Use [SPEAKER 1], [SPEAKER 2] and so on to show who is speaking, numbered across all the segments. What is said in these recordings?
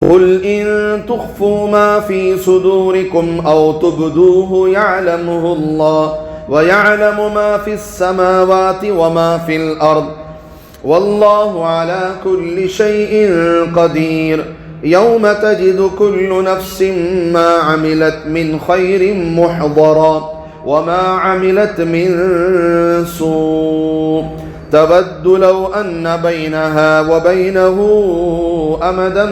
[SPEAKER 1] قل إن تخفوا ما في صدوركم أو تبدوه يعلمه الله ويعلم ما في السماوات وما في الأرض والله على كل شيء قدير يوم تجد كل نفس ما عملت من خير محضرا وما عملت من سوء تود لو أن بينها وبينه أمدا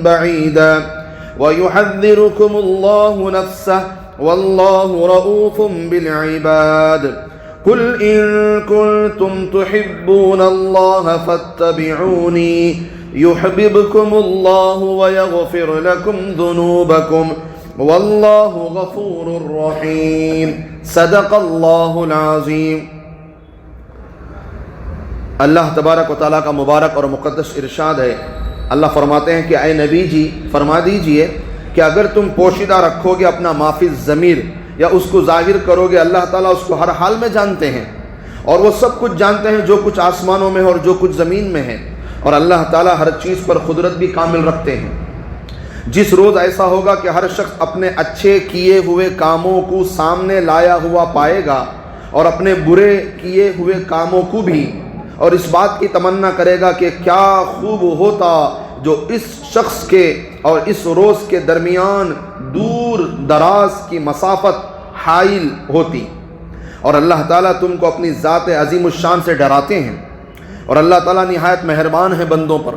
[SPEAKER 1] بعيدا ويحذركم الله نفسه والله رؤوف بالعباد قل إن كنتم تحبون الله فاتبعوني يحببكم الله ويغفر لكم ذنوبكم والله غفور رحيم صدق الله العظيم۔ اللہ تبارک و تعالیٰ کا مبارک اور مقدس ارشاد ہے، اللہ فرماتے ہیں کہ اے نبی جی فرما دیجئے کہ اگر تم پوشیدہ رکھو گے اپنا معافی ضمیر یا اس کو ظاہر کرو گے، اللہ تعالیٰ اس کو ہر حال میں جانتے ہیں اور وہ سب کچھ جانتے ہیں جو کچھ آسمانوں میں ہے اور جو کچھ زمین میں ہے، اور اللہ تعالیٰ ہر چیز پر قدرت بھی کامل رکھتے ہیں۔ جس روز ایسا ہوگا کہ ہر شخص اپنے اچھے کیے ہوئے کاموں کو سامنے لایا ہوا پائے گا اور اپنے برے کیے ہوئے کاموں کو بھی، اور اس بات کی تمنا کرے گا کہ کیا خوب ہوتا جو اس شخص کے اور اس روز کے درمیان دور دراز کی مسافت حائل ہوتی۔ اور اللہ تعالیٰ تم کو اپنی ذات عظیم الشان سے ڈراتے ہیں، اور اللہ تعالیٰ نہایت مہربان ہے بندوں پر۔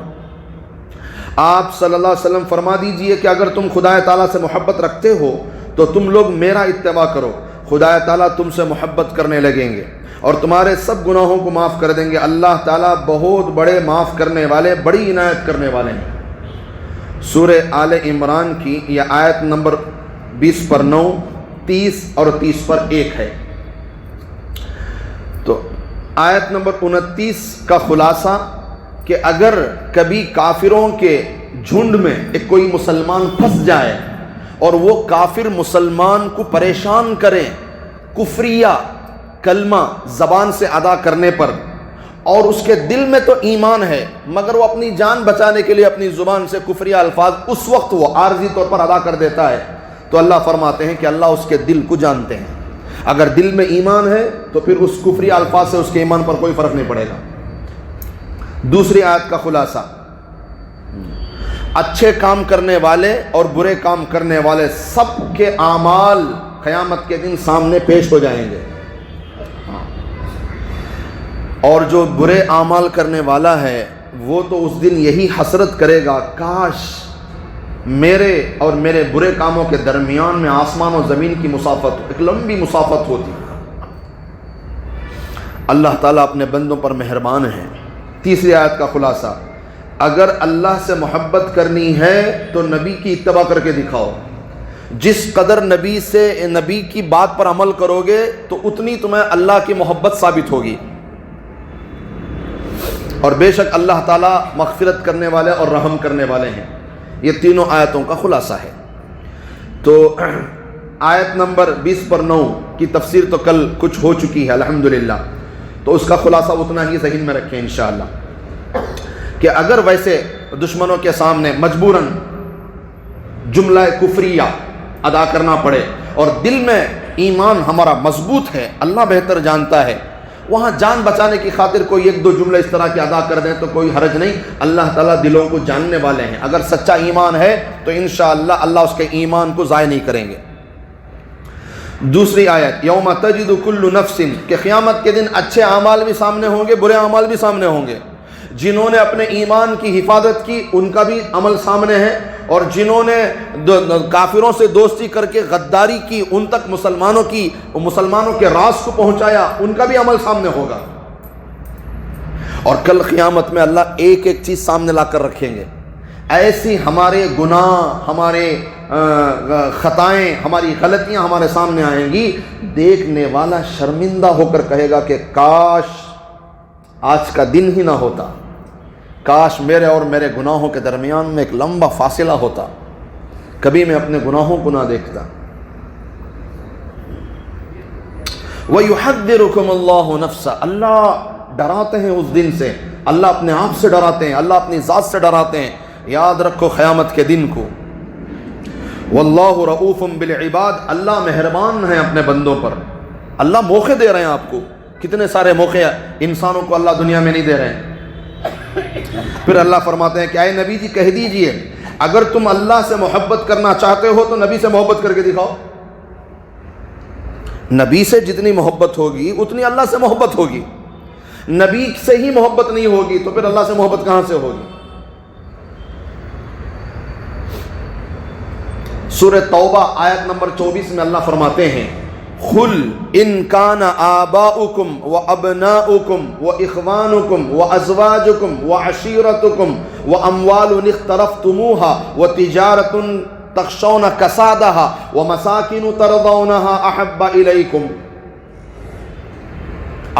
[SPEAKER 1] آپ صلی اللہ علیہ وسلم فرما دیجئے کہ اگر تم خدا تعالیٰ سے محبت رکھتے ہو تو تم لوگ میرا اتباع کرو، خدا تعالیٰ تم سے محبت کرنے لگیں گے اور تمہارے سب گناہوں کو معاف کر دیں گے۔ اللہ تعالیٰ بہت بڑے معاف کرنے والے، بڑی عنایت کرنے والے ہیں۔ سورہ آل عمران کی یہ آیت نمبر 20 پر 9، 30 اور 30 پر 1 ہے۔ تو آیت نمبر 29 کا خلاصہ کہ اگر کبھی کافروں کے جھنڈ میں ایک کوئی مسلمان پھنس جائے اور وہ کافر مسلمان کو پریشان کریں کفریہ کلمہ زبان سے ادا کرنے پر، اور اس کے دل میں تو ایمان ہے مگر وہ اپنی جان بچانے کے لیے اپنی زبان سے کفریہ الفاظ اس وقت وہ عارضی طور پر ادا کر دیتا ہے، تو اللہ فرماتے ہیں کہ اللہ اس کے دل کو جانتے ہیں۔ اگر دل میں ایمان ہے تو پھر اس کفریہ الفاظ سے اس کے ایمان پر کوئی فرق نہیں پڑے گا۔ دوسری آیت کا خلاصہ، اچھے کام کرنے والے اور برے کام کرنے والے سب کے اعمال قیامت کے دن سامنے پیش ہو جائیں گے، اور جو برے اعمال کرنے والا ہے وہ تو اس دن یہی حسرت کرے گا، کاش میرے اور میرے برے کاموں کے درمیان میں آسمان و زمین کی مسافت، ایک لمبی مسافت ہوتی۔ اللہ تعالیٰ اپنے بندوں پر مہربان ہے۔ تیسری آیت کا خلاصہ، اگر اللہ سے محبت کرنی ہے تو نبی کی اتباع کر کے دکھاؤ۔ جس قدر نبی کی بات پر عمل کرو گے تو اتنی تمہیں اللہ کی محبت ثابت ہوگی، اور بے شک اللہ تعالیٰ مغفرت کرنے والے اور رحم کرنے والے ہیں۔ یہ تینوں آیتوں کا خلاصہ ہے۔ تو آیت نمبر 20 پر 9 کی تفسیر تو کل کچھ ہو چکی ہے الحمدللہ، تو اس کا خلاصہ اتنا ہی ذہن میں رکھیں انشاءاللہ کہ اگر ویسے دشمنوں کے سامنے مجبوراً جملہ کفریہ ادا کرنا پڑے اور دل میں ایمان ہمارا مضبوط ہے، اللہ بہتر جانتا ہے، وہاں جان بچانے کی خاطر کوئی ایک دو جملے اس طرح کے ادا کر دیں تو کوئی حرج نہیں، اللہ تعالیٰ دلوں کو جاننے والے ہیں۔ اگر سچا ایمان ہے تو انشاءاللہ اللہ اس کے ایمان کو ضائع نہیں کریں گے۔ دوسری آیت، یوم تجد کل نفس، کہ قیامت کے دن اچھے اعمال بھی سامنے ہوں گے، برے اعمال بھی سامنے ہوں گے۔ جنہوں نے اپنے ایمان کی حفاظت کی ان کا بھی عمل سامنے ہے، اور جنہوں نے کافروں سے دوستی کر کے غداری کی، ان تک مسلمانوں کے راز کو پہنچایا، ان کا بھی عمل سامنے ہوگا۔ اور کل قیامت میں اللہ ایک ایک چیز سامنے لا کر رکھیں گے، ایسی ہمارے گناہ، ہمارے خطائیں، ہماری غلطیاں ہمارے سامنے آئیں گی، دیکھنے والا شرمندہ ہو کر کہے گا کہ کاش آج کا دن ہی نہ ہوتا، کاش میرے اور میرے گناہوں کے درمیان میں ایک لمبا فاصلہ ہوتا، کبھی میں اپنے گناہوں کو نہ دیکھتا۔ وَيُحَذِّرُكُمُ اللَّهُ نَفْسَهُ، اللہ ڈراتے ہیں اس دن سے، اللہ اپنے آپ سے ڈراتے ہیں، اللہ اپنی ذات سے ڈراتے ہیں یاد رکھو قیامت کے دن کو. واللہ رؤوف بالعباد، اللہ مہربان ہے اپنے بندوں پر. اللہ موقع دے رہے ہیں آپ کو. کتنے سارے موقع انسانوں کو اللہ دنیا میں نہیں دے رہے ہیں. پھر اللہ فرماتے ہیں کہ اے نبی جی کہہ دیجئے اگر تم اللہ سے محبت کرنا چاہتے ہو تو نبی سے محبت کر کے دکھاؤ. نبی سے جتنی محبت ہوگی اتنی اللہ سے محبت ہوگی. نبی سے ہی محبت نہیں ہوگی تو پھر اللہ سے محبت کہاں سے ہوگی؟ سورہ توبہ آیت نمبر 24 میں اللہ فرماتے ہیں قل ان کان آباؤکم و ابناؤکم و اخوانکم و ازواجکم و عشیرتکم و اموال اخترفتموها و تجارت تخشون کسادها و مساکن ترضونها احب الیکم.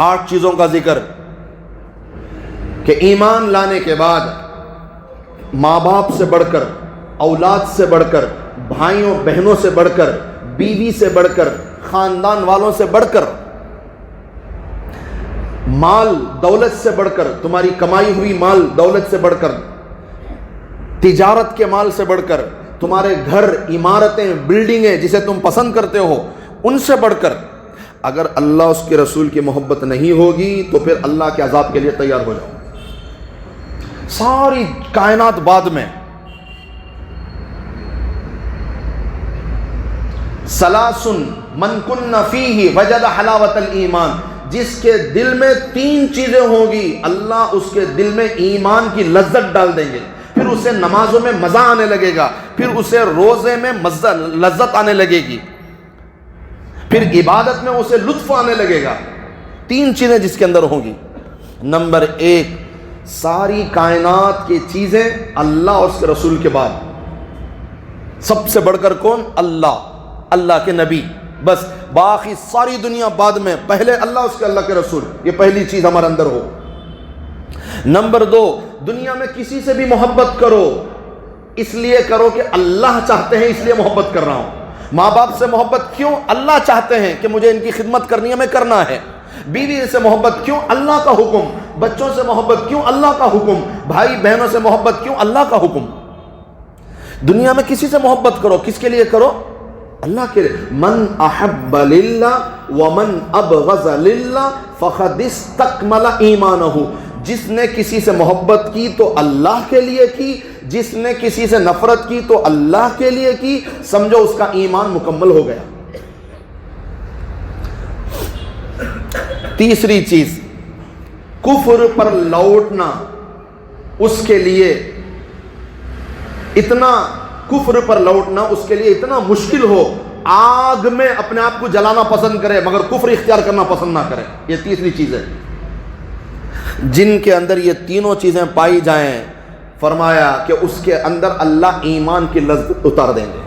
[SPEAKER 1] 8 چیزوں کا ذکر کہ ایمان لانے کے بعد ماں باپ سے بڑھ کر، اولاد سے بڑھ کر، بھائیوں بہنوں سے بڑھ کر، بیوی سے بڑھ کر، خاندان والوں سے بڑھ کر، مال دولت سے بڑھ کر، تمہاری کمائی ہوئی مال دولت سے بڑھ کر، تجارت کے مال سے بڑھ کر، تمہارے گھر، عمارتیں، بلڈنگیں جسے تم پسند کرتے ہو ان سے بڑھ کر، اگر اللہ اس کے رسول کی محبت نہیں ہوگی تو پھر اللہ کے عذاب کے لیے تیار ہو جاؤ. ساری کائنات بعد میں. سلاسن من کن فیہ وجد حلاوت الایمان، جس کے دل میں 3 چیزیں ہوں گی اللہ اس کے دل میں ایمان کی لذت ڈال دیں گے. پھر اسے نمازوں میں مزہ آنے لگے گا، پھر اسے روزے میں لذت آنے لگے گی، پھر عبادت میں اسے لطف آنے لگے گا. 3 چیزیں جس کے اندر ہوں گی. نمبر 1، ساری کائنات کی چیزیں اللہ اور اس کے رسول کے بعد. سب سے بڑھ کر کون؟ اللہ کے نبی. بس باقی ساری دنیا بعد میں، پہلے اللہ اس کے اللہ کے رسول. یہ پہلی چیز ہمارے اندر ہو. نمبر 2، دنیا میں کسی سے بھی محبت کرو اس لیے کرو کہ اللہ چاہتے ہیں اس لیے محبت کر رہا ہوں. ماں باپ سے محبت کیوں؟ اللہ چاہتے ہیں کہ مجھے ان کی خدمت کرنی ہے، میں کرنا ہے. بیوی سے محبت کیوں؟ اللہ کا حکم. بچوں سے محبت کیوں؟ اللہ کا حکم. بھائی بہنوں سے محبت کیوں؟ اللہ کا حکم. دنیا میں کسی سے محبت کرو، کس کے لیے کرو؟ اللہ کے لیے. من احب للہ ومن ابغض للہ فقد استکمل ایمانہ. جس نے کسی سے محبت کی تو اللہ کے لیے کی، جس نے کسی سے نفرت کی تو اللہ کے لیے کی، سمجھو اس کا ایمان مکمل ہو گیا. تیسری چیز، کفر پر لوٹنا اس کے لیے اتنا، کفر پر لوٹنا اس کے لیے اتنا مشکل ہو، آگ میں اپنے آپ کو جلانا پسند کرے مگر کفر اختیار کرنا پسند نہ کرے. یہ تیسری چیز ہے. جن کے اندر یہ تینوں چیزیں پائی جائیں، فرمایا کہ اس کے اندر اللہ ایمان کی لذت اتار دیں گے.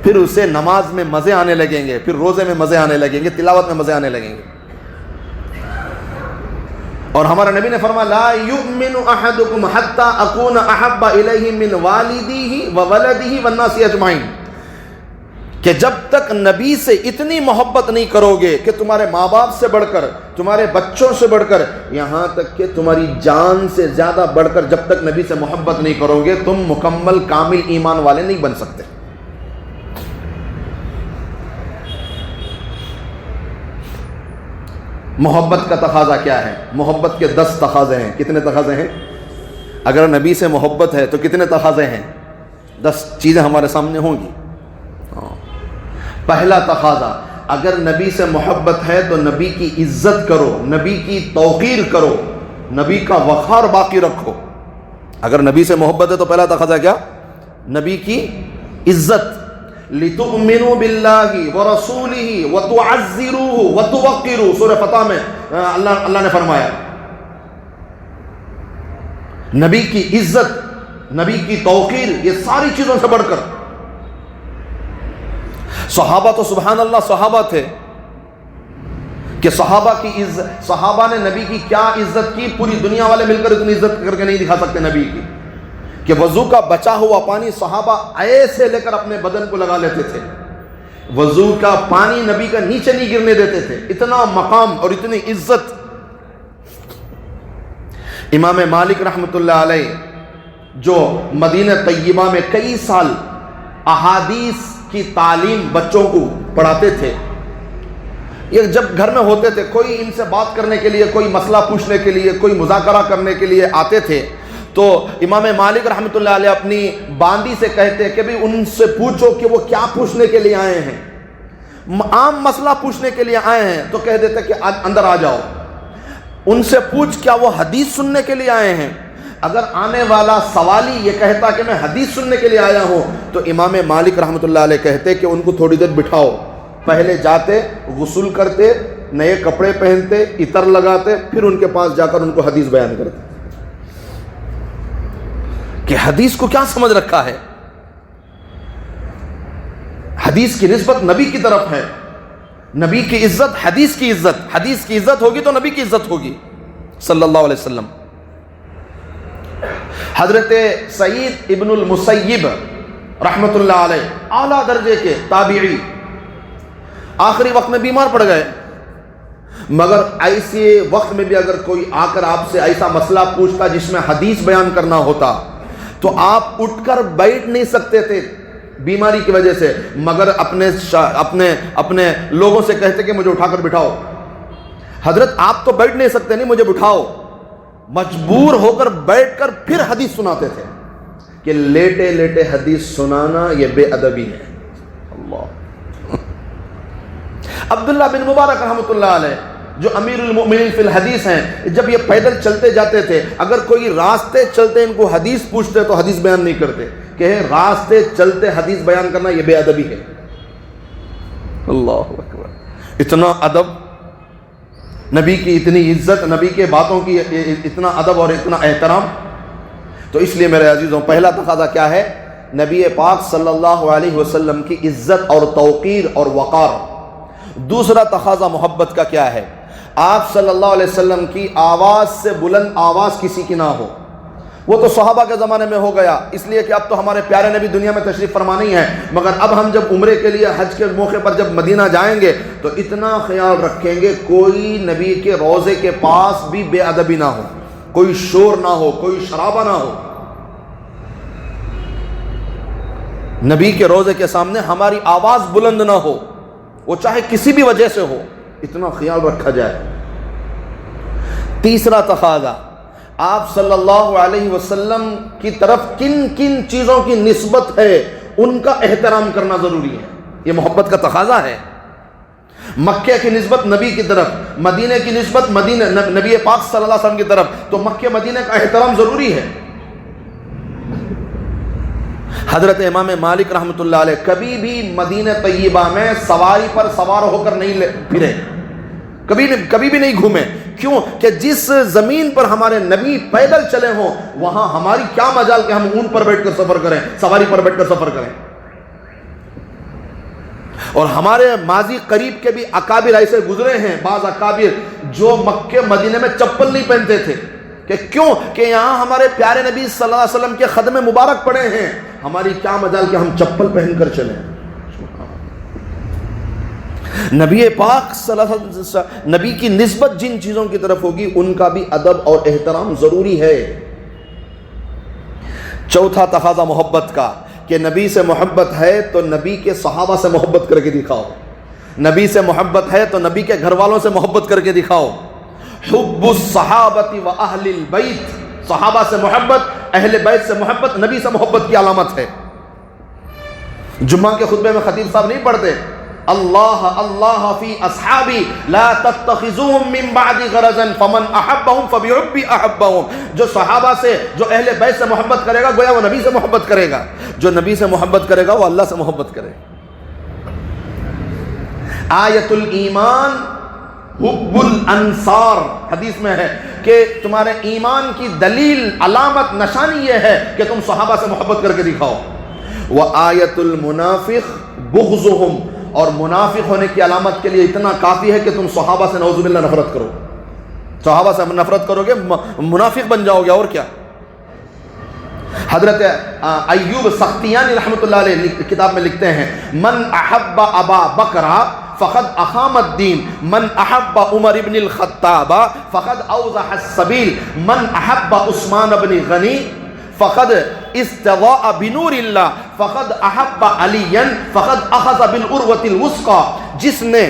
[SPEAKER 1] پھر اسے نماز میں مزے آنے لگیں گے، پھر روزے میں مزے آنے لگیں گے، تلاوت میں مزے آنے لگیں گے. اور ہمارا نبی نے فرمایا لا یؤمن احدکم حتی اکون احب الیہ من والدیہ وولدہ والناس اجمعین، کہ جب تک نبی سے اتنی محبت نہیں کرو گے کہ تمہارے ماں باپ سے بڑھ کر، تمہارے بچوں سے بڑھ کر، یہاں تک کہ تمہاری جان سے زیادہ بڑھ کر جب تک نبی سے محبت نہیں کرو گے تم مکمل کامل ایمان والے نہیں بن سکتے. محبت کا تقاضا کیا ہے؟ محبت کے 10 تقاضے ہیں. کتنے تقاضے ہیں؟ اگر نبی سے محبت ہے تو کتنے تقاضے ہیں؟ 10 چیزیں ہمارے سامنے ہوں گی. پہلا تقاضا، اگر نبی سے محبت ہے تو نبی کی عزت کرو، نبی کی توقیر کرو، نبی کا وقار باقی رکھو. اگر نبی سے محبت ہے تو پہلا تقاضا کیا؟ نبی کی عزت. لِتُؤْمِنُوا بِاللَّهِ وَرَسُولِهِ وَتُعَزِّرُوهُ وَتُوَقِّرُوهُ. سورہ فتح میں اللہ نے فرمایا نبی کی عزت، نبی کی توقیر، یہ ساری چیزوں سے بڑھ کر. صحابہ تو سبحان اللہ صحابہ تھے کہ صحابہ کی عزت، صحابہ نے نبی کی کیا عزت کی، پوری دنیا والے مل کر اتنی عزت کر کے نہیں دکھا سکتے نبی کی، کہ وضو کا بچا ہوا پانی صحابہ ایسے لے کر اپنے بدن کو لگا لیتے تھے. وضو کا پانی نبی کا نیچے نہیں گرنے دیتے تھے. اتنا مقام اور اتنی عزت. امام مالک رحمۃ اللہ علیہ جو مدینہ طیبہ میں کئی سال احادیث کی تعلیم بچوں کو پڑھاتے تھے، یہ جب گھر میں ہوتے تھے، کوئی ان سے بات کرنے کے لیے، کوئی مسئلہ پوچھنے کے لیے، کوئی مذاکرہ کرنے کے لیے آتے تھے، تو امام مالک رحمۃ اللہ علیہ اپنی باندی سے کہتے کہ بھی ان سے پوچھو کہ وہ کیا پوچھنے کے لیے آئے ہیں، عام مسئلہ پوچھنے کے لیے آئے ہیں تو کہہ دیتے کہ اندر آ جاؤ، ان سے پوچھ کیا وہ حدیث سننے کے لیے آئے ہیں۔ اگر آنے والا سوالی یہ کہتا کہ میں حدیث سننے کے لیے آیا ہوں، تو امام مالک رحمۃ اللہ علیہ کہتے کہ ان کو تھوڑی دیر بٹھاؤ، پہلے جاتے غسل کرتے، نئے کپڑے پہنتے، عطر لگاتے، پھر ان کے پاس جا کر ان کو حدیث بیان کرتے کہ حدیث کو کیا سمجھ رکھا ہے۔ حدیث کی نسبت نبی کی طرف ہے، نبی کی عزت حدیث کی عزت، حدیث کی عزت ہوگی تو نبی کی عزت ہوگی صلی اللہ علیہ وسلم۔ حضرت سعید ابن المسیب رحمۃ اللہ علیہ اعلیٰ درجے کے تابعی آخری وقت میں بیمار پڑ گئے، مگر ایسے وقت میں بھی اگر کوئی آ کر آپ سے ایسا مسئلہ پوچھتا جس میں حدیث بیان کرنا ہوتا تو آپ اٹھ کر بیٹھ نہیں سکتے تھے بیماری کی وجہ سے، مگر اپنے لوگوں سے کہتے کہ مجھے اٹھا کر بٹھاؤ، حضرت آپ تو بیٹھ نہیں سکتے، نہیں مجھے بٹھاؤ، مجبور ہو کر بیٹھ کر پھر حدیث سناتے تھے کہ لیٹے لیٹے حدیث سنانا یہ بے ادبی ہے۔ اللہ عبداللہ بن مبارک رحمۃ اللہ علیہ جو امیر المؤمنین فی الحدیث ہیں، جب یہ پیدل چلتے جاتے تھے، اگر کوئی راستے چلتے ان کو حدیث پوچھتے تو حدیث بیان نہیں کرتے، کہ راستے چلتے حدیث بیان کرنا یہ بے ادبی ہے۔ اللہ اکبر، اتنا ادب، نبی کی اتنی عزت، نبی کے باتوں کی اتنا ادب اور اتنا احترام۔ تو اس لیے میرے عزیزوں، پہلا تقاضا کیا ہے؟ نبی پاک صلی اللہ علیہ وسلم کی عزت اور توقیر اور وقار۔ دوسرا تقاضا محبت کا کیا ہے؟ آپ صلی اللہ علیہ وسلم کی آواز سے بلند آواز کسی کی نہ ہو۔ وہ تو صحابہ کے زمانے میں ہو گیا، اس لیے کہ اب تو ہمارے پیارے نبی دنیا میں تشریف فرما نہیں ہے، مگر اب ہم جب عمرے کے لیے حج کے موقع پر جب مدینہ جائیں گے تو اتنا خیال رکھیں گے کوئی نبی کے روضے کے پاس بھی بے ادبی نہ ہو، کوئی شور نہ ہو، کوئی شرابہ نہ ہو۔ نبی کے روضے کے سامنے ہماری آواز بلند نہ ہو، وہ چاہے کسی بھی وجہ سے ہو، اتنا خیال رکھا جائے۔ تیسرا تقاضا، آپ صلی اللہ علیہ وسلم کی طرف کن کن چیزوں کی نسبت ہے ان کا احترام کرنا ضروری ہے، یہ محبت کا تقاضا ہے۔ مکہ کی نسبت نبی کی طرف، مدینہ کی نسبت نبی پاک صلی اللہ علیہ وسلم کی طرف، تو مکہ مدینہ کا احترام ضروری ہے۔ حضرت امام مالک رحمۃ اللہ علیہ کبھی بھی مدینہ طیبہ میں سواری پر سوار ہو کر نہیں پھرے، کبھی بھی نہیں گھومے۔ کیوں؟ کہ جس زمین پر ہمارے نبی پیدل چلے ہوں وہاں ہماری کیا مجال کہ ہم اونٹ پر بیٹھ کر سفر کریں، سواری پر بیٹھ کر سفر کریں۔ اور ہمارے ماضی قریب کے بھی اکابر ایسے گزرے ہیں، بعض اکابر جو مکہ مدینہ میں چپل نہیں پہنتے تھے، کہ کیوں؟ کہ یہاں ہمارے پیارے نبی صلی اللہ علیہ وسلم کے قدم مبارک پڑے ہیں، ہماری کیا مجال کہ ہم چپل پہن کر چلیں۔ نبی پاک صلی اللہ علیہ وسلم، نبی کی نسبت جن چیزوں کی طرف ہوگی ان کا بھی ادب اور احترام ضروری ہے۔ چوتھا تقاضا محبت کا، کہ نبی سے محبت ہے تو نبی کے صحابہ سے محبت کر کے دکھاؤ، نبی سے محبت ہے تو نبی کے گھر والوں سے محبت کر کے دکھاؤ۔ حب الصحابۃ و اہل البیت، صحابہ سے محبت، اہل بیت سے محبت نبی سے محبت کی علامت ہے۔ جمعہ کے خطبے میں خطیب صاحب نہیں پڑھتے اللہ اللہ فی اصحابی لا تتخذوهم من بعد غرضا فمن احبهم فبحبی احبهم، جو صحابہ سے، جو اہل بیت سے محبت کرے گا گویا وہ نبی سے محبت کرے گا، جو نبی سے محبت کرے گا وہ اللہ سے محبت کرے گا۔ آیت الایمان حب الانصار، حدیث میں ہے کہ تمہارے ایمان کی دلیل، علامت، نشانی یہ ہے کہ تم صحابہ سے محبت کر کے دکھاؤ۔ وآیت المنافق بغضهم، اور منافق ہونے کی علامت کے لیے اتنا کافی ہے کہ تم صحابہ سے نعوذ باللہ نفرت کرو، صحابہ سے نفرت کرو گے منافق بن جاؤ گے، اور کیا۔ حضرت ایوب سختیانی رحمۃ اللہ علیہ کتاب میں لکھتے ہیں من احب ابا بکر فقد اقام الدین، من احب عمر ابن الخطاب فقد اوضح السبیل، من احب عثمان بن غنی فقد استضاء بنور اللہ فقد احب علیا فقد اخذ بالعروۃ الوثقی، جس نے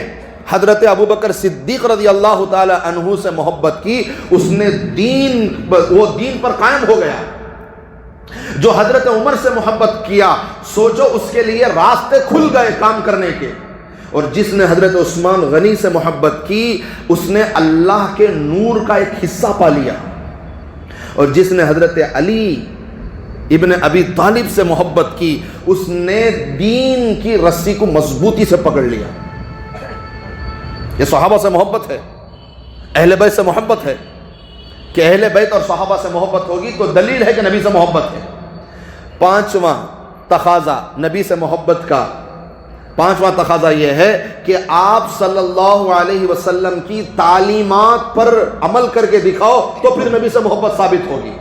[SPEAKER 1] حضرت ابوبکر صدیق رضی اللہ تعالی عنہ سے محبت کی اس نے وہ دین پر قائم ہو گیا۔ جو حضرت عمر سے محبت کیا سوچو اس کے لیے راستے کھل گئے کام کرنے کے، اور جس نے حضرت عثمان غنی سے محبت کی اس نے اللہ کے نور کا ایک حصہ پا لیا، اور جس نے حضرت علی ابن ابی طالب سے محبت کی اس نے دین کی رسی کو مضبوطی سے پکڑ لیا۔ یہ صحابہ سے محبت ہے، اہل بیت سے محبت ہے کہ اہل بیت اور صحابہ سے محبت ہوگی تو دلیل ہے کہ نبی سے محبت ہے۔ پانچواں تقاضا نبی سے محبت کا، پانچواں تقاضا یہ ہے کہ آپ صلی اللہ علیہ وسلم کی تعلیمات پر عمل کر کے دکھاؤ تو پھر نبی سے محبت ثابت ہوگی۔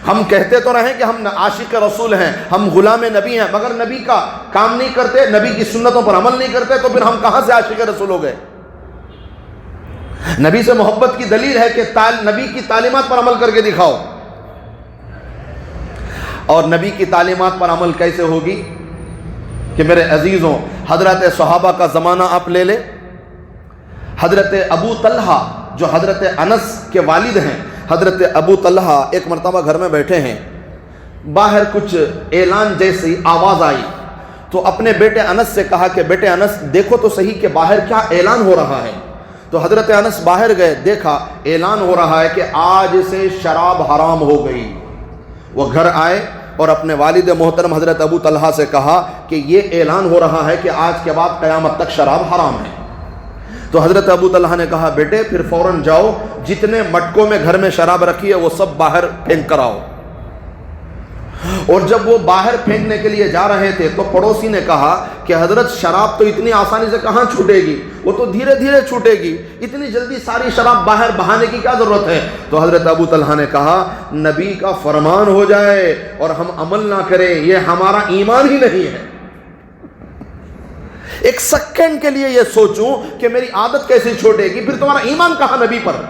[SPEAKER 1] ہم کہتے تو رہیں کہ ہم عاشق رسول ہیں، ہم غلام نبی ہیں، مگر نبی کا کام نہیں کرتے، نبی کی سنتوں پر عمل نہیں کرتے، تو پھر ہم کہاں سے عاشق رسول ہو گئے؟ نبی سے محبت کی دلیل ہے کہ نبی کی تعلیمات پر عمل کر کے دکھاؤ۔ اور نبی کی تعلیمات پر عمل کیسے ہوگی کہ میرے عزیزوں، حضرت صحابہ کا زمانہ آپ لے لیں۔ حضرت ابو طلحہ جو حضرت انس کے والد ہیں، حضرت ابو طلحہ ایک مرتبہ گھر میں بیٹھے ہیں، باہر کچھ اعلان جیسی آواز آئی تو اپنے بیٹے انس سے کہا کہ بیٹے انس دیکھو تو صحیح کہ باہر کیا اعلان ہو رہا ہے۔ تو حضرت انس باہر گئے، دیکھا اعلان ہو رہا ہے کہ آج سے شراب حرام ہو گئی۔ وہ گھر آئے اور اپنے والد محترم حضرت ابو طلحہ سے کہا کہ یہ اعلان ہو رہا ہے کہ آج کے بعد قیامت تک شراب حرام ہے۔ تو حضرت ابو طلحہ نے کہا بیٹے پھر فوراً جاؤ، جتنے مٹکوں میں گھر میں شراب رکھی ہے وہ سب باہر پھینک کر آؤ۔ اور جب وہ باہر پھینکنے کے لیے جا رہے تھے تو پڑوسی نے کہا کہ حضرت شراب تو اتنی آسانی سے کہاں چھوٹے گی، وہ تو دھیرے دھیرے چھوٹے گی، اتنی جلدی ساری شراب باہر بہانے کی کیا ضرورت ہے؟ تو حضرت ابو طلحہ نے کہا نبی کا فرمان ہو جائے اور ہم عمل نہ کریں یہ ہمارا ایمان ہی نہیں ہے۔ ایک سیکنڈ کے لیے یہ سوچوں کہ میری عادت کیسے چھوٹے گی، پھر تمہارا ایمان کہاں نبی پر؟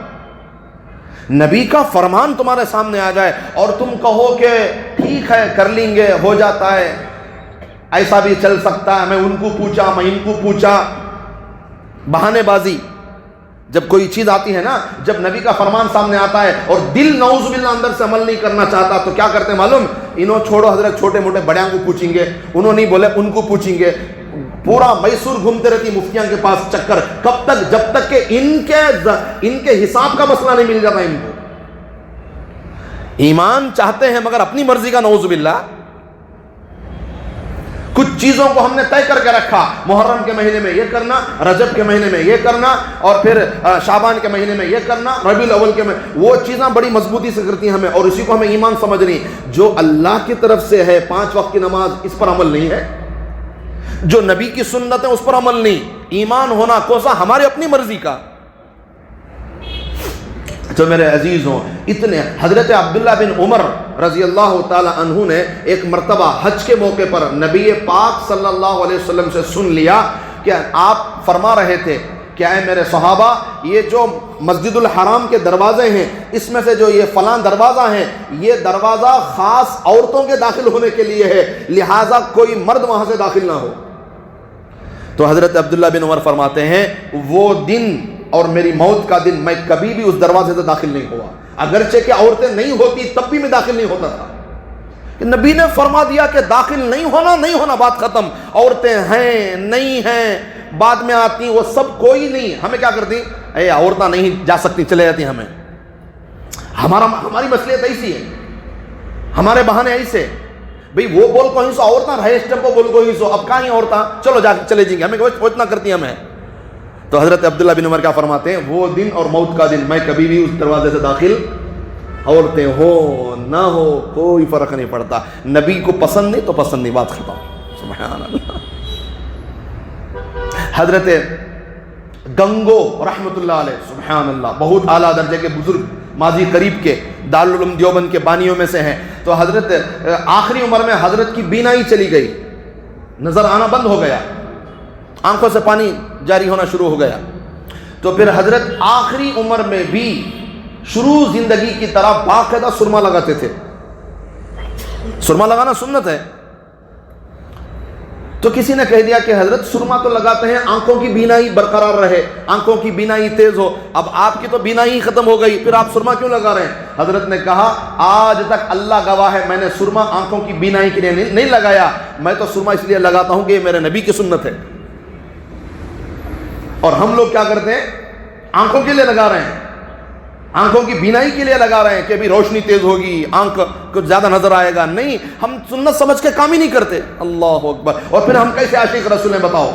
[SPEAKER 1] نبی کا فرمان تمہارے سامنے آ جائے اور تم کہو کہ ٹھیک ہے کر لیں گے، ہو جاتا ہے، ایسا بھی چل سکتا ہے، میں ان کو پوچھا میں ان کو پوچھا، بہانے بازی۔ جب کوئی چیز آتی ہے نا، جب نبی کا فرمان سامنے آتا ہے اور دل نعوذ باللہ اندر سے عمل نہیں کرنا چاہتا تو کیا کرتے معلوم؟ انہوں چھوڑو حضرت چھوٹے موٹے بڑیاں کو پوچھیں گے، انہوں نہیں بولے ان کو پوچھیں گے، پورا میسور گھومتے رہتی مفتیاں کے پاس چکر، کب تک؟ جب تک کہ ان کے حساب کا مسئلہ نہیں مل جاتا ان کو۔ ایمان چاہتے ہیں مگر اپنی مرضی کا، نعوذ باللہ۔ کچھ چیزوں کو ہم نے طے کر کے رکھا، محرم کے مہینے میں یہ کرنا، رجب کے مہینے میں یہ کرنا، اور پھر شعبان کے مہینے میں یہ کرنا، ربیع الاول کے مہینے، وہ چیزیں بڑی مضبوطی سے کرتی ہیں ہمیں، اور اسی کو ہمیں ایمان سمجھنی۔ جو اللہ کی طرف سے ہے 5 وقت کی نماز، اس پر عمل نہیں ہے، جو نبی کی سنت ہے اس پر عمل نہیں، ایمان ہونا کوسا ہماری اپنی مرضی کا۔ تو میرے عزیزوں، اتنے حضرت عبداللہ بن عمر رضی اللہ تعالی عنہ نے ایک مرتبہ حج کے موقع پر نبی پاک صلی اللہ علیہ وسلم سے سن لیا کہ آپ فرما رہے تھے کہ اے میرے صحابہ، یہ جو مسجد الحرام کے دروازے ہیں اس میں سے جو یہ فلاں دروازہ ہیں، یہ دروازہ خاص عورتوں کے داخل ہونے کے لیے ہے، لہٰذا کوئی مرد وہاں سے داخل نہ ہو۔ تو حضرت عبداللہ بن عمر فرماتے ہیں وہ دن اور میری موت کا دن میں کبھی بھی اس دروازے سے داخل نہیں ہوا، اگرچہ کہ عورتیں نہیں ہوتی تب بھی میں داخل نہیں ہوتا تھا۔ نبی نے فرما دیا کہ داخل نہیں ہونا، بات ختم۔ عورتیں ہیں نہیں ہیں بعد میں آتی، وہ سب کوئی نہیں، ہمیں کیا کرتی؟ اے عورتیں نہیں جا سکتی، چلے جاتی۔ ہماری مسئلہ ایسی ہے، ہمارے بہانے ایسے، بھئی وہ بول کو ہی سو عورتیں رہے اس ٹیمپو بول کو ہی سو، اب کہاں ہی عورتیں، چلو جا چلے جائیں گے، ہمیں وہ اتنا کرتی ہمیں۔ تو حضرت عبداللہ بن عمر کیا فرماتے ہیں؟ وہ دن اور موت کا دن میں کبھی بھی اس دروازے سے داخل، عورتیں ہو نہ ہو کوئی فرق نہیں پڑتا، نبی کو پسند نہیں تو پسند نہیں، بات ختم۔ سبحان اللہ۔ حضرت گنگو رحمت اللہ علیہ، سبحان اللہ، بہت اعلیٰ درجے کے بزرگ، ماضی قریب کے دارالعلوم دیوبند کے بانیوں میں سے ہیں۔ تو حضرت آخری عمر میں حضرت کی بینائی چلی گئی، نظر آنا بند ہو گیا، آنکھوں سے پانی جاری ہونا شروع ہو گیا۔ تو پھر حضرت آخری عمر میں بھی شروع زندگی کی طرح باقاعدہ سرما لگاتے تھے، سرما لگانا سنت ہے. تو کسی نے کہہ دیا کہ حضرت سرما تو لگاتے ہیں آنکھوں کی بینائی برقرار رہے, آنکھوں کی بینائی تیز ہو. اب آپ کی تو بینائی ختم ہو گئی, پھر آپ سرما کیوں لگا رہے ہیں؟ حضرت نے کہا آج تک اللہ گواہ ہے میں نے سرما آنکھوں کی بینائی کے لیے نہیں لگایا, میں تو سرما اس لیے لگاتا ہوں کہ یہ میرے نبی کی سنت ہے. اور ہم لوگ کیا کرتے ہیں؟ آنکھوں کے لیے لگا رہے ہیں, آنکھوں کی بینائی کے لیے لگا رہے ہیں کہ ابھی روشنی تیز ہوگی, آنکھ کو زیادہ نظر آئے گا. نہیں, ہم سنت سمجھ کے کام ہی نہیں کرتے. اللہ اکبر. اور پھر ہم کیسے عاشق رسول ہیں بتاؤ؟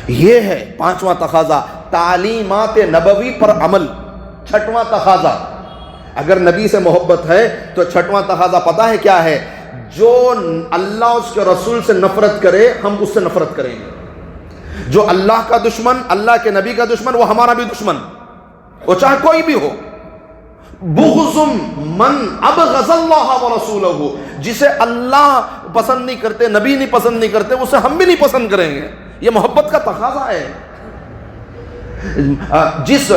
[SPEAKER 1] یہ ہے پانچواں تقاضا, تعلیمات نبوی پر عمل. چھٹواں تقاضا, اگر نبی سے محبت ہے تو چھٹواں تقاضا پتہ ہے کیا ہے؟ جو اللہ اس کے رسول سے نفرت کرے ہم اس سے نفرت کریں گے. جو اللہ کا دشمن, اللہ کے نبی کا دشمن, وہ ہمارا بھی دشمن, وہ چاہے کوئی بھی ہو. بغض من ابغض اللہ ورسولہ, جسے اللہ پسند نہیں کرتے, نبی نہیں پسند نہیں کرتے, اسے ہم بھی نہیں پسند کریں گے. یہ محبت کا تقاضا ہے. جس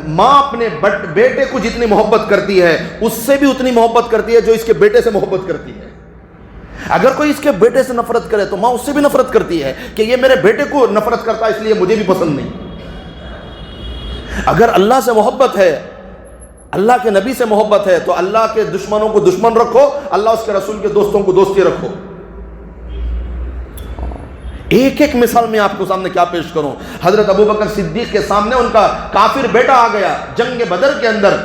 [SPEAKER 1] ماں اپنے بیٹے کو جتنی محبت کرتی ہے اس سے بھی اتنی محبت کرتی ہے جو اس کے بیٹے سے محبت کرتی ہے. اگر کوئی اس کے بیٹے سے نفرت کرے تو ماں اس سے بھی نفرت کرتی ہے کہ یہ میرے بیٹے کو نفرت کرتا ہے اس لیے مجھے بھی پسند نہیں. اگر اللہ سے محبت ہے, اللہ کے نبی سے محبت ہے, تو اللہ کے دشمنوں کو دشمن رکھو, اللہ اس کے رسول کے دوستوں کو دوستی رکھو. ایک ایک مثال میں آپ کو سامنے کیا پیش کروں. حضرت ابوبکر صدیق کے سامنے ان کا کافر بیٹا آ گیا جنگ بدر کے اندر,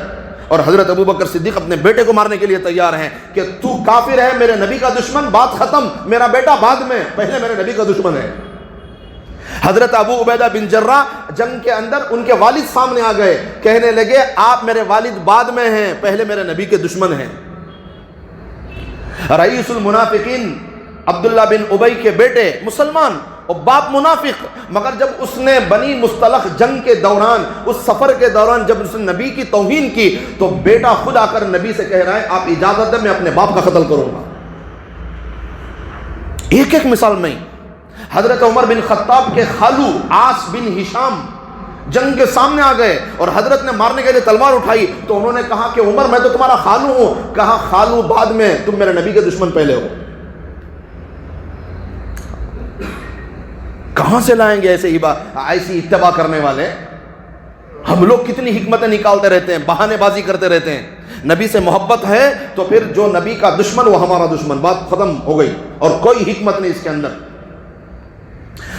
[SPEAKER 1] اور حضرت ابوبکر صدیق اپنے بیٹے کو مارنے کے لیے تیار ہیں کہ تو کافر ہے, میرے نبی کا دشمن, بات ختم, میرا بیٹا بعد میں, پہلے میرے نبی کا دشمن ہے. حضرت ابو عبیدہ بن جراح جنگ کے اندر ان کے والد سامنے آ گئے, کہنے لگے آپ میرے والد بعد میں ہیں, پہلے میرے نبی کے دشمن ہیں. رئیس المنافقین عبداللہ بن ابی کے بیٹے مسلمان اور باپ منافق, مگر جب اس نے بنی مصطلق جنگ کے دوران, اس سفر کے دوران جب اس نے نبی کی توہین کی تو بیٹا خود آ کر نبی سے کہہ رہا ہے آپ اجازت دیں میں اپنے باپ کا قتل کروں گا. ایک ایک مثال میں. حضرت عمر بن خطاب کے خالو عاص بن ہشام جنگ کے سامنے آ گئے اور حضرت نے مارنے کے لیے تلوار اٹھائی تو انہوں نے کہا کہ عمر میں تو تمہارا خالو ہوں. کہا خالو بعد میں, تم میرے نبی کے دشمن پہلے ہو. کہاں سے لائیں گے ایسی اتباع کرنے والے؟ ہم لوگ کتنی حکمتیں نکالتے رہتے ہیں, بہانے بازی کرتے رہتے ہیں. نبی سے محبت ہے تو پھر جو نبی کا دشمن وہ ہمارا دشمن, بات ختم ہو گئی اور کوئی حکمت نہیں اس کے اندر.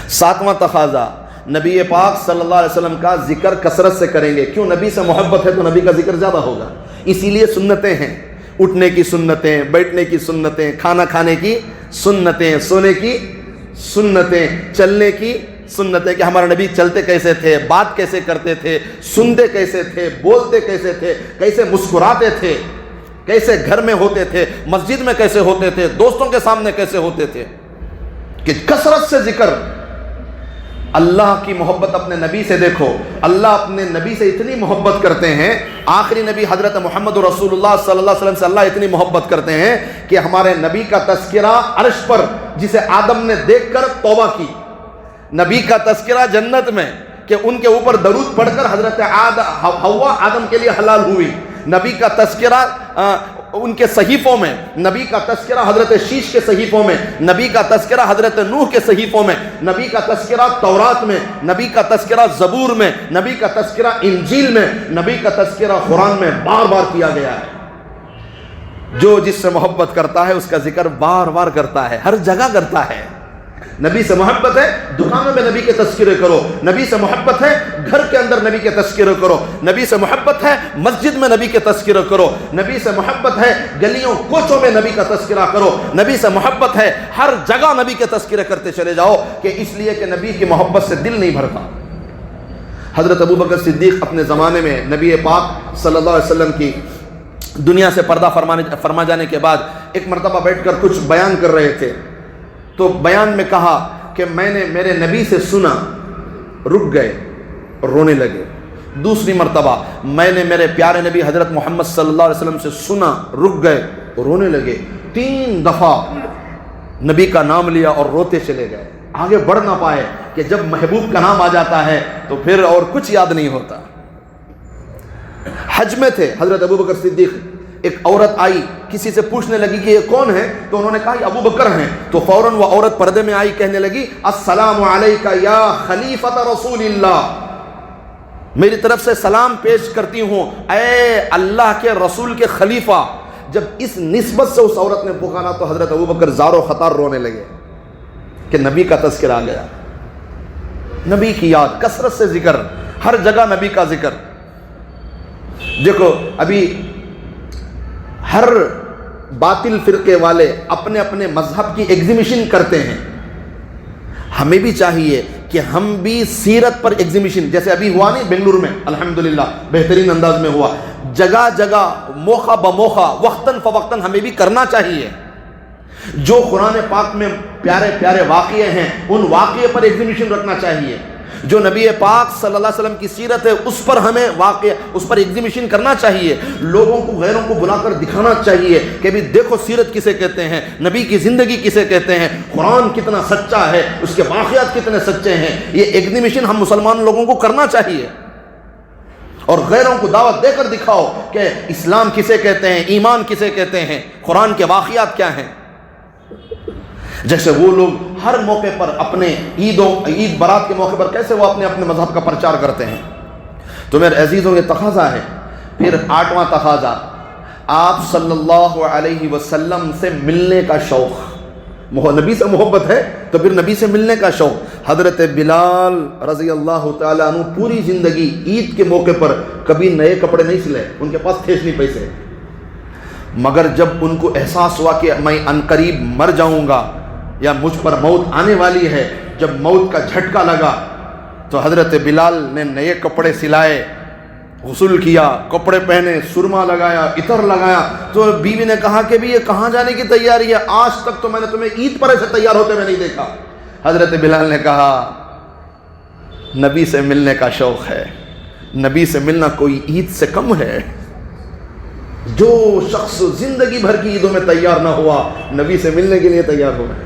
[SPEAKER 1] ساتواں تقاضا, نبی پاک صلی اللہ علیہ وسلم کا ذکر کثرت سے کریں گے. کیوں؟ نبی سے محبت ہے تو نبی کا ذکر زیادہ ہوگا. اسی لیے سنتیں ہیں, اٹھنے کی سنتیں, بیٹھنے کی سنتیں, کھانا کھانے کی سنتیں, سونے کی سنتیں, چلنے کی سنتیں, کہ ہمارے نبی چلتے کیسے تھے, بات کیسے کرتے تھے, سنتے کیسے تھے, بولتے کیسے تھے, کیسے مسکراتے تھے, کیسے گھر میں ہوتے تھے, مسجد میں کیسے ہوتے تھے, دوستوں کے سامنے کیسے ہوتے تھے. کہ کثرت سے ذکر. اللہ کی محبت اپنے نبی سے دیکھو, اللہ اپنے نبی سے اتنی محبت کرتے ہیں, آخری نبی حضرت محمد رسول اللہ صلی اللہ علیہ وسلم سے اللہ اتنی محبت کرتے ہیں کہ ہمارے نبی کا تذکرہ عرش پر, جسے آدم نے دیکھ کر توبہ کی, نبی کا تذکرہ جنت میں کہ ان کے اوپر درود پڑھ کر حضرت حوا آدم کے لیے حلال ہوئی, نبی کا تذکرہ ان کے صحیفوں میں, نبی کا تذکرہ حضرت شیش کے صحیفوں میں, نبی کا تذکرہ حضرت نوح کے صحیفوں میں, نبی کا تذکرہ تورات میں, نبی کا تذکرہ زبور میں, نبی کا تذکرہ انجیل میں, نبی کا تذکرہ قرآن میں بار بار کیا گیا ہے. جو جس سے محبت کرتا ہے اس کا ذکر بار بار کرتا ہے, ہر جگہ کرتا ہے. نبی سے محبت ہے, دکانوں میں نبی کے تذکرے کرو. نبی سے محبت ہے, گھر کے اندر نبی کے تذکرے کرو. نبی سے محبت ہے, مسجد میں نبی کے تذکرے کرو. نبی سے محبت ہے, گلیوں کوچوں میں نبی کا تذکرہ کرو. نبی سے محبت ہے, ہر جگہ نبی کے تذکرے کرتے چلے جاؤ, کہ اس لیے کہ نبی کی محبت سے دل نہیں بھرتا. حضرت ابوبکر صدیق اپنے زمانے میں نبی پاک صلی اللہ علیہ وسلم کی دنیا سے پردہ فرما جانے کے بعد ایک مرتبہ بیٹھ کر کچھ بیان کر رہے تھے, تو بیان میں کہا کہ میں نے میرے نبی سے سنا, رک گئے اور رونے لگے. دوسری مرتبہ میں نے میرے پیارے نبی حضرت محمد صلی اللہ علیہ وسلم سے سنا, رک گئے اور رونے لگے. 3 دفعہ نبی کا نام لیا اور روتے چلے گئے, آگے بڑھ نہ پائے, کہ جب محبوب کا نام آ جاتا ہے تو پھر اور کچھ یاد نہیں ہوتا. حج میں تھے حضرت ابوبکر صدیق, ایک عورت آئی, کسی سے پوچھنے لگی کہ یہ کون ہے, تو انہوں نے کہا یہ ابو بکر ہیں. تو فوراً وہ عورت پردے میں آئی, کہنے لگی السلام علیکہ یا خلیفۃ رسول اللہ, میری طرف سے سلام پیش کرتی ہوں اے اللہ کے رسول کے خلیفہ. جب اس نسبت سے اس عورت نے پکارا تو حضرت ابو بکر زار و خطار رونے لگے کہ نبی کا تذکرہ آ گیا, نبی کی یاد, کثرت سے ذکر, ہر جگہ نبی کا ذکر. دیکھو ابھی ہر باطل فرقے والے اپنے اپنے مذہب کی ایگزیبیشن کرتے ہیں, ہمیں بھی چاہیے کہ ہم بھی سیرت پر ایگزیبیشن, جیسے ابھی ہوا نہیں بنگلور میں, الحمدللہ بہترین انداز میں ہوا, جگہ جگہ موقع بموقع وقتاً فوقتاً ہمیں بھی کرنا چاہیے. جو قرآن پاک میں پیارے پیارے واقعے ہیں ان واقعے پر ایگزیبیشن رکھنا چاہیے. جو نبی پاک صلی اللہ علیہ وسلم کی سیرت ہے اس پر ہمیں واقعہ, اس پر ایگزیبیشن کرنا چاہیے. لوگوں کو, غیروں کو بلا کر دکھانا چاہیے کہ بھی دیکھو سیرت کسے کہتے ہیں, نبی کی زندگی کسے کہتے ہیں, قرآن کتنا سچا ہے, اس کے واقعات کتنے سچے ہیں. یہ ایگزیبیشن ہم مسلمان لوگوں کو کرنا چاہیے اور غیروں کو دعوت دے کر دکھاؤ کہ اسلام کسے کہتے ہیں, ایمان کسے کہتے ہیں, قرآن کے واقعات کیا ہیں. جیسے وہ لوگ ہر موقع پر اپنے عید برات کے موقع پر کیسے وہ اپنے اپنے مذہب کا پرچار کرتے ہیں. تو میرے عزیزوں یہ تقاضا ہے. پھر 8واں تقاضا, آپ صلی اللہ علیہ وسلم سے ملنے کا شوق. نبی سے محبت ہے تو پھر نبی سے ملنے کا شوق. حضرت بلال رضی اللہ تعالیٰ عنہ پوری زندگی عید کے موقع پر کبھی نئے کپڑے نہیں سلے, ان کے پاس تھے نہیں پیسے, مگر جب ان کو احساس ہوا کہ میں عنقریب مر جاؤں گا یا مجھ پر موت آنے والی ہے, جب موت کا جھٹکا لگا تو حضرت بلال نے نئے کپڑے سلائے, غسل کیا, کپڑے پہنے, سرما لگایا, عطر لگایا. تو بیوی نے کہا کہ بھی یہ کہاں جانے کی تیاری ہے, آج تک تو میں نے تمہیں عید پر ایسے تیار ہوتے میں نہیں دیکھا. حضرت بلال نے کہا نبی سے ملنے کا شوق ہے, نبی سے ملنا کوئی عید سے کم ہے. جو شخص زندگی بھر کی عیدوں میں تیار نہ ہوا نبی سے ملنے کے لیے تیار ہو رہے ہیں.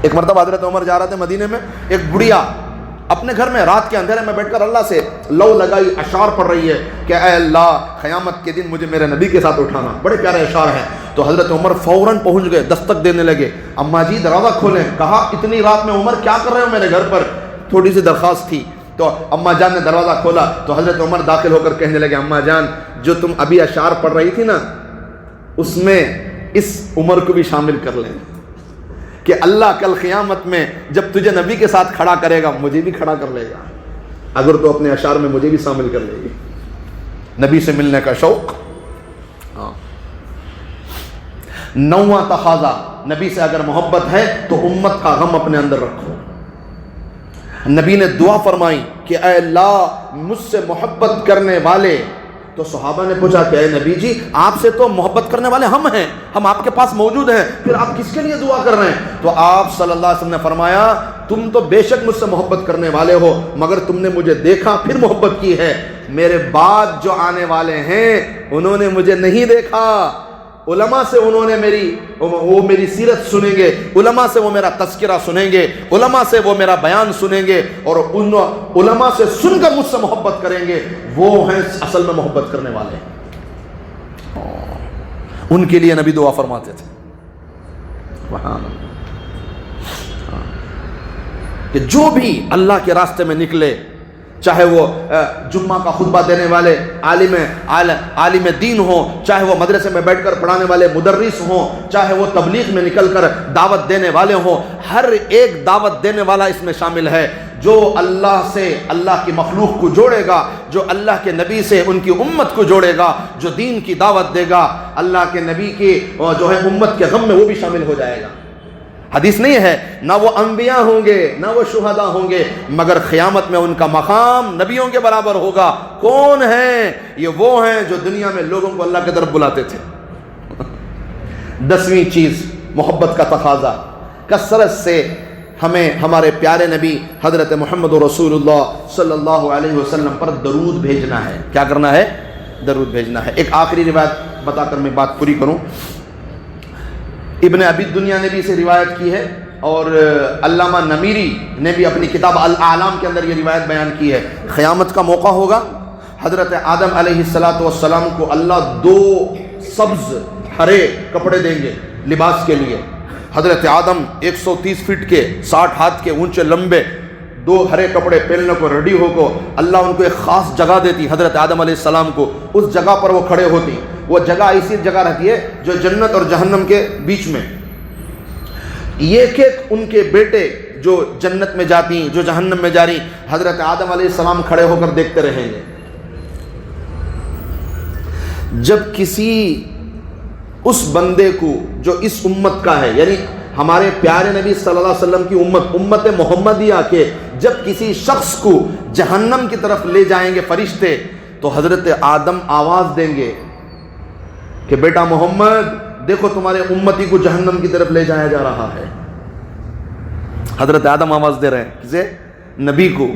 [SPEAKER 1] ایک مرتبہ حضرت عمر جا رہے تھے مدینے میں, ایک بڑھیا اپنے گھر میں رات کے اندھیرے میں بیٹھ کر اللہ سے لو لگائی, اشعار پڑھ رہی ہے کہ اے اللہ قیامت کے دن مجھے میرے نبی کے ساتھ اٹھانا. بڑے پیارے اشعار ہیں. تو حضرت عمر فوراً پہنچ گئے, دستک دینے لگے, اماں جی دروازہ کھولیں. کہا اتنی رات میں عمر کیا کر رہے ہو میرے گھر پر, تھوڑی سی درخواست تھی. تو اماں جان نے دروازہ کھولا تو حضرت عمر داخل ہو کر کہنے لگے اماں جان جو تم ابھی اشعار پڑھ رہی تھی نا اس میں اس عمر کو بھی شامل کر لیں کہ اللہ کل قیامت میں جب تجھے نبی کے ساتھ کھڑا کرے گا مجھے بھی کھڑا کر لے گا, اگر تو اپنے اشعار میں مجھے بھی شامل کر لے گی. نبی سے ملنے کا شوق. 9واں تقاضا, نبی سے اگر محبت ہے تو امت کا غم اپنے اندر رکھو. نبی نے دعا فرمائی کہ اے اللہ مجھ سے محبت کرنے والے. تو صحابہ نے پوچھا کہ اے نبی جی آپ سے تو محبت کرنے والے ہم ہیں, ہم آپ کے پاس موجود ہیں, پھر آپ کس کے لیے دعا کر رہے ہیں. تو آپ صلی اللہ علیہ وسلم نے فرمایا تم تو بے شک مجھ سے محبت کرنے والے ہو مگر تم نے مجھے دیکھا پھر محبت کی ہے. میرے بعد جو آنے والے ہیں انہوں نے مجھے نہیں دیکھا, علماء سے انہوں نے میری سیرت سنیں گے, علماء سے وہ میرا تذکرہ سنیں گے, علماء سے وہ میرا بیان سنیں گے اور ان علماء سے سن کر مجھ سے محبت کریں گے. وہ ہیں اصل میں محبت کرنے والے. ان کے لیے نبی دعا فرماتے تھے کہ جو بھی اللہ کے راستے میں نکلے, چاہے وہ جمعہ کا خطبہ دینے والے عالم دین ہوں, چاہے وہ مدرسے میں بیٹھ کر پڑھانے والے مدرس ہوں, چاہے وہ تبلیغ میں نکل کر دعوت دینے والے ہوں, ہر ایک دعوت دینے والا اس میں شامل ہے. جو اللہ سے اللہ کی مخلوق کو جوڑے گا, جو اللہ کے نبی سے ان کی امت کو جوڑے گا, جو دین کی دعوت دے گا, اللہ کے نبی کی جو ہے امت کے غم میں وہ بھی شامل ہو جائے گا. حدیث نہیں ہے نہ وہ انبیاء ہوں گے نہ وہ شہداء ہوں گے مگر قیامت میں ان کا مقام نبیوں کے برابر ہوگا. کون ہیں یہ؟ وہ ہیں جو دنیا میں لوگوں کو اللہ کی طرف بلاتے تھے. 10ویں چیز محبت کا تقاضا, کثرت سے ہمیں ہمارے پیارے نبی حضرت محمد رسول اللہ صلی اللہ علیہ وسلم پر درود بھیجنا ہے. کیا کرنا ہے؟ درود بھیجنا ہے. ایک آخری روایت بتا کر میں بات پوری کروں. ابن ابی دنیا نے بھی اسے روایت کی ہے اور علامہ نمیری نے بھی اپنی کتاب الاعلام کے اندر یہ روایت بیان کی ہے. قیامت کا موقع ہوگا, حضرت آدم علیہ السلام کو اللہ 2 سبز ہرے کپڑے دیں گے لباس کے لیے. حضرت آدم 130 فٹ کے 60 ہاتھ کے اونچے لمبے 2 ہرے کپڑے پہننے کو ریڈی ہو کو اللہ ان کو ایک خاص جگہ دیتی حضرت آدم علیہ السلام کو. اس جگہ پر وہ کھڑے ہوتی. وہ جگہ ایسی جگہ رہتی ہے جو جنت اور جہنم کے بیچ میں. ایک ایک ان کے بیٹے جو جنت میں جاتی جو جہنم میں جاری حضرت آدم علیہ السلام کھڑے ہو کر دیکھتے رہیں گے. جب کسی اس بندے کو جو اس امت کا ہے یعنی ہمارے پیارے نبی صلی اللہ علیہ وسلم کی امت محمدیہ کے جب کسی شخص کو جہنم کی طرف لے جائیں گے فرشتے تو حضرت آدم آواز دیں گے کہ بیٹا محمد دیکھو تمہارے امتی کو جہنم کی طرف لے جایا جا رہا ہے. حضرت آدم آواز دے رہے ہیں کسے؟ نبی کو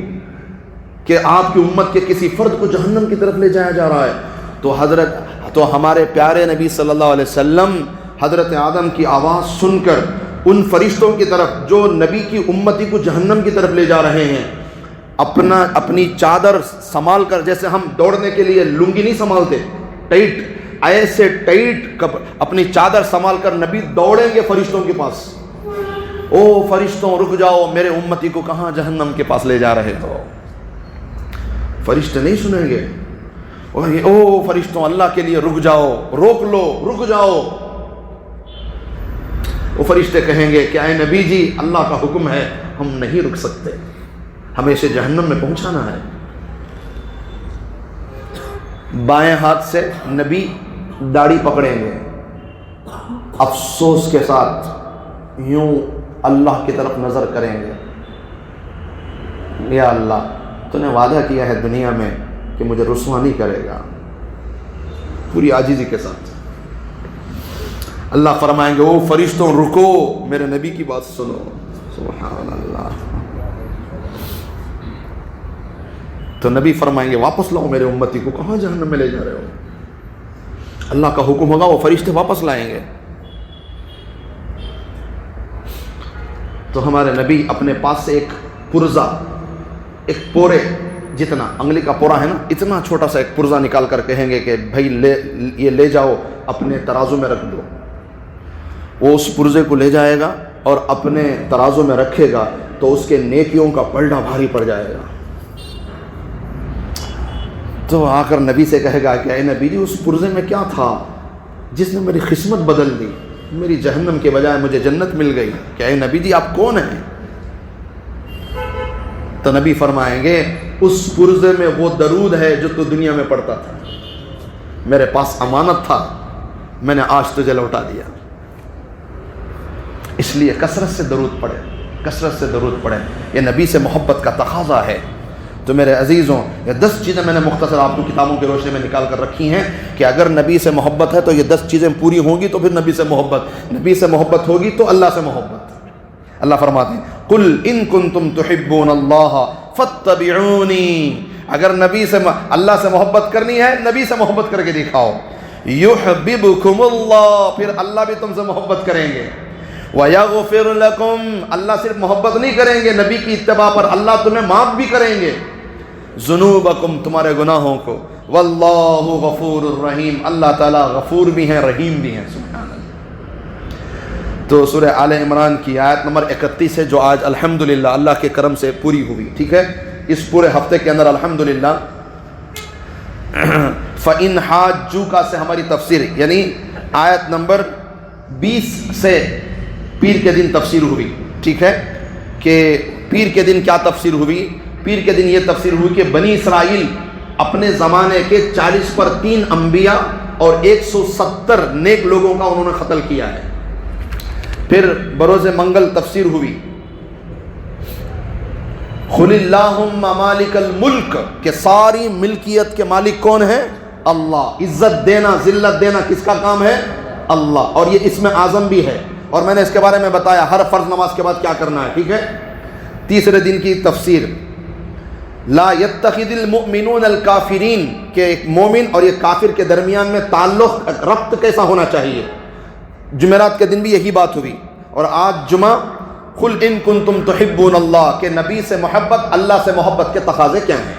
[SPEAKER 1] کہ آپ کی امت کے کسی فرد کو جہنم کی طرف لے جایا جا رہا ہے. تو ہمارے پیارے نبی صلی اللہ علیہ وسلم حضرت آدم کی آواز سن کر ان فرشتوں کی طرف جو نبی کی امتی کو جہنم کی طرف لے جا رہے ہیں اپنی چادر سنبھال کر, جیسے ہم دوڑنے کے لیے لنگی نہیں سنبھالتے ٹائٹ, ایسے ٹائٹ اپنی چادر سنبھال کر نبی دوڑیں گے فرشتوں کے پاس. او فرشتوں رک جاؤ, میرے امتی کو کہاں جہنم کے پاس لے جا رہے ہو. فرشتے نہیں سنیں گے, او فرشتوں اللہ کے لیے رک جاؤ, روک لو, رک جاؤ. وہ فرشتے کہیں گے کہ اے نبی جی اللہ کا حکم ہے, ہم نہیں رک سکتے, ہمیں اسے جہنم میں پہنچانا ہے. بائیں ہاتھ سے نبی داڑھی پکڑیں گے, افسوس کے ساتھ یوں اللہ کی طرف نظر کریں گے, یا اللہ تو نے وعدہ کیا ہے دنیا میں کہ مجھے رسوا نہیں کرے گا. پوری عاجزی کے ساتھ اللہ فرمائیں گے او فرشتوں رکو, میرے نبی کی بات سنو. سبحان اللہ. تو نبی فرمائیں گے واپس لاؤ میرے امتی کو, کہاں جہنم میں لے جا رہے ہو. اللہ کا حکم ہوگا, وہ فرشتے واپس لائیں گے. تو ہمارے نبی اپنے پاس سے ایک پرزہ, ایک پورے جتنا انگلی کا پورا ہے نا, اتنا چھوٹا سا ایک پرزہ نکال کر کہیں گے کہ بھائی یہ لے جاؤ اپنے ترازو میں رکھ دو. وہ اس پرزے کو لے جائے گا اور اپنے ترازو میں رکھے گا تو اس کے نیکیوں کا پلڑا بھاری پڑ جائے گا. تو آ کر نبی سے کہے گا کہ اے نبی جی اس پرزے میں کیا تھا جس نے میری قسمت بدل دی, میری جہنم کے بجائے مجھے جنت مل گئی. کہ اے نبی جی آپ کون ہیں؟ تو نبی فرمائیں گے اس پرزے میں وہ درود ہے جو تو دنیا میں پڑھتا تھا, میرے پاس امانت تھا, میں نے آج تجھے لوٹا دیا. اس لیے کثرت سے درود پڑھیں, کثرت سے درود پڑھیں. یہ نبی سے محبت کا تقاضا ہے. تو میرے عزیزوں یہ 10 چیزیں میں نے مختصر آپ کو کتابوں کی روشنی میں نکال کر رکھی ہیں کہ اگر نبی سے محبت ہے تو یہ 10 چیزیں پوری ہوں گی تو پھر نبی سے محبت ہوگی تو اللہ سے محبت. اللہ فرماتے ہیں قل ان کنتم تحبون اللہ فاتبعونی. اگر نبی سے اللہ سے محبت کرنی ہے نبی سے محبت کر کے دکھاؤ. یحببکم اللہ, پھر اللہ بھی تم سے محبت کریں گے. وَيَغْفِرْ لَكُمْ, اللہ صرف محبت نہیں کریں گے نبی کی اتباع پر, اللہ تمہیں معاف بھی کریں گے ذنوبکم, تمہارے گناہوں کو. وَاللَّهُ غَفُورٌ الرحیم, اللہ تعالیٰ غفور بھی ہیں رحیم بھی ہیں. سبحان اللہ. تو سورہ آل عمران کی آیت نمبر 31 ہے جو آج الحمدللہ اللہ کے کرم سے پوری ہوئی. ٹھیک ہے, اس پورے ہفتے کے اندر الحمدللہ فَإِنْ حَاجُّوكَ سے ہماری تفسیر یعنی آیت نمبر 20 سے پیر کے دن تفسیر ہوئی. ٹھیک ہے, کہ پیر کے دن کیا تفسیر ہوئی؟ پیر کے دن یہ تفسیر ہوئی کہ بنی اسرائیل اپنے زمانے کے 40 پر 3 انبیاء اور 170 نیک لوگوں کا انہوں نے قتل کیا ہے. پھر بروز منگل تفسیر ہوئی قل اللہم مالک الملک, کہ ساری ملکیت کے مالک کون ہے؟ اللہ. عزت دینا ذلت دینا کس کا کام ہے؟ اللہ. اور یہ اسم اعظم بھی ہے, اور میں نے اس کے بارے میں بتایا ہر فرض نماز کے بعد کیا کرنا ہے. ٹھیک ہے. تیسرے دن کی تفسیر لا یتخذ المؤمنون الکافرین, کہ ایک مومن اور ایک کافر کے درمیان میں تعلق ربط کیسا ہونا چاہیے. جمعرات کے دن بھی یہی بات ہوئی. اور آج جمعہ قل ان کنتم تحبون اللہ, کہ نبی سے محبت اللہ سے محبت کے تقاضے کیا ہیں.